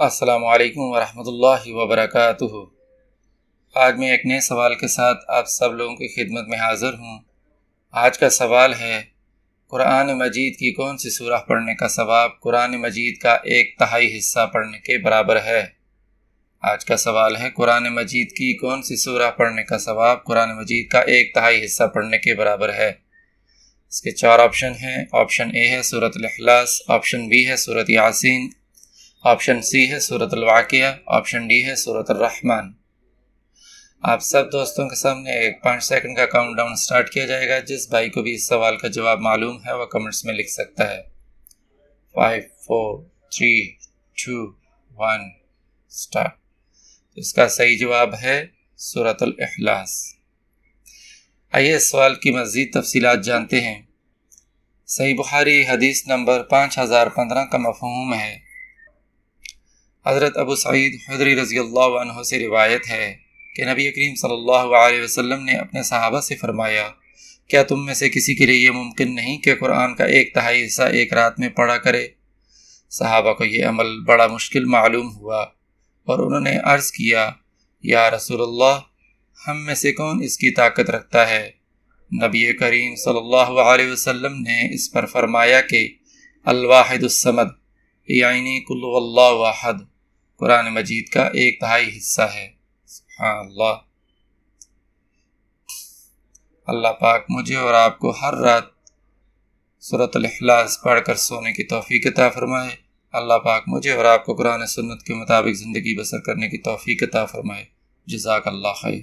السلام علیکم ورحمۃ اللہ وبرکاتہ۔ آج میں ایک نئے سوال کے ساتھ آپ سب لوگوں کی خدمت میں حاضر ہوں۔ آج کا سوال ہے، قرآن مجید کی کون سی سورہ پڑھنے کا ثواب قرآن مجید کا 1/3 حصہ پڑھنے کے برابر ہے؟ آج کا سوال ہے، قرآن مجید کی کون سی سورہ پڑھنے کا ثواب قرآن مجید کا 1/3 حصہ پڑھنے کے برابر ہے؟ اس کے 4 آپشن ہیں۔ آپشن اے ہے سورۃ الاخلاص، آپشن بی ہے سورۃ یاسین، آپشن سی ہے سورۃ الواقعہ، آپشن ڈی ہے سورۃ الرحمن۔ آپ سب دوستوں کے سامنے ایک 5 سیکنڈ کا کاؤنٹ ڈاؤن سٹارٹ کیا جائے گا۔ جس بھائی کو بھی اس سوال کا جواب معلوم ہے وہ کمنٹس میں لکھ سکتا ہے۔ 5 4 3 2 1 سٹارٹ۔ اس کا صحیح جواب ہے سورۃ الاخلاص۔ آئیے اس سوال کی مزید تفصیلات جانتے ہیں۔ صحیح بخاری حدیث نمبر 5015 کا مفہوم ہے، حضرت ابو سعید خدری رضی اللہ عنہ سے روایت ہے کہ نبی کریم صلی اللہ علیہ وسلم نے اپنے صحابہ سے فرمایا، کیا تم میں سے کسی کے لیے یہ ممکن نہیں کہ قرآن کا 1/3 حصہ ایک رات میں پڑھا کرے؟ صحابہ کو یہ عمل بڑا مشکل معلوم ہوا اور انہوں نے عرض کیا، یا رسول اللہ، ہم میں سے کون اس کی طاقت رکھتا ہے؟ نبی کریم صلی اللہ علیہ وسلم نے اس پر فرمایا کہ الواحد الصمد یعنی قل هو اللہ احد قرآن مجید کا 1/3 حصہ ہے۔ سبحان اللہ۔ اللہ پاک مجھے اور آپ کو ہر رات سورۃ الاخلاص پڑھ کر سونے کی توفیق عطا فرمائے۔ اللہ پاک مجھے اور آپ کو قرآن سنت کے مطابق زندگی بسر کرنے کی توفیق عطا فرمائے۔ جزاک اللہ خیر۔